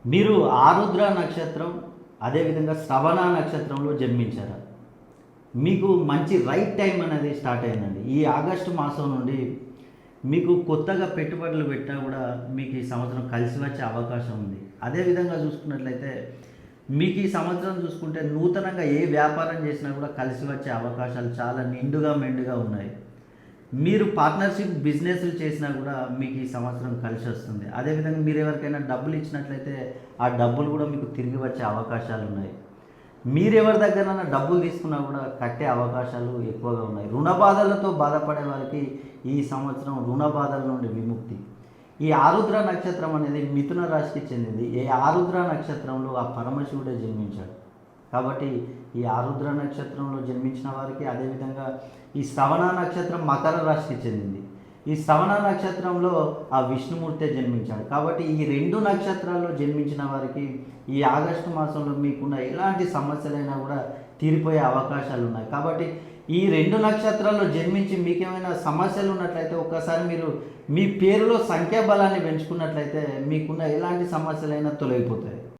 మీరు ఆరుద్ర నక్షత్రం, అదేవిధంగా శ్రవణ నక్షత్రంలో జన్మించారా? మీకు మంచి రైట్ టైం అనేది స్టార్ట్ అయిందండి. ఈ ఆగస్టు మాసం నుండి మీకు కొత్తగా పెట్టుబడులు పెట్టినా కూడా మీకు ఈ సంవత్సరం కలిసి వచ్చే అవకాశం ఉంది. అదేవిధంగా చూసుకున్నట్లయితే మీకు ఈ సంవత్సరం చూసుకుంటే నూతనంగా ఏ వ్యాపారం చేసినా కూడా కలిసి వచ్చే అవకాశాలు చాలా నిండుగా మెండుగా ఉన్నాయి. మీరు పార్ట్నర్షిప్ బిజినెస్లు చేసినా కూడా మీకు ఈ సంవత్సరం కలిసి వస్తుంది. అదేవిధంగా మీరు ఎవరికైనా డబ్బులు ఇచ్చినట్లయితే ఆ డబ్బులు కూడా మీకు తిరిగి వచ్చే అవకాశాలు ఉన్నాయి. మీరు ఎవరి దగ్గరైనా డబ్బులు తీసుకున్నా కూడా కట్టే అవకాశాలు ఎక్కువగా ఉన్నాయి. రుణ బాధలతో బాధపడే వారికి ఈ సంవత్సరం రుణ బాధల నుండి విముక్తి. ఈ ఆరుద్ర నక్షత్రం అనేది మిథున రాశికి చెందింది. ఈ ఆరుద్ర నక్షత్రంలో ఆ పరమశివుడే జన్మించాడు. కాబట్టి ఈ ఆరుద్ర నక్షత్రంలో జన్మించిన వారికి, అదేవిధంగా ఈ శ్రవణ నక్షత్రం మకర రాశికి చెందింది. ఈ శ్రవణ నక్షత్రంలో ఆ విష్ణుమూర్తే జన్మించాడు. కాబట్టి ఈ రెండు నక్షత్రాల్లో జన్మించిన వారికి ఈ ఆగస్టు మాసంలో మీకున్న ఎలాంటి సమస్యలైనా కూడా తీరిపోయే అవకాశాలు ఉన్నాయి. కాబట్టి ఈ రెండు నక్షత్రాల్లో జన్మించి మీకేమైనా సమస్యలు ఉన్నట్లయితే ఒక్కసారి మీరు మీ పేరులో సంఖ్యాబలాన్ని పెంచుకున్నట్లయితే మీకున్న ఎలాంటి సమస్యలైనా తొలగిపోతాయి.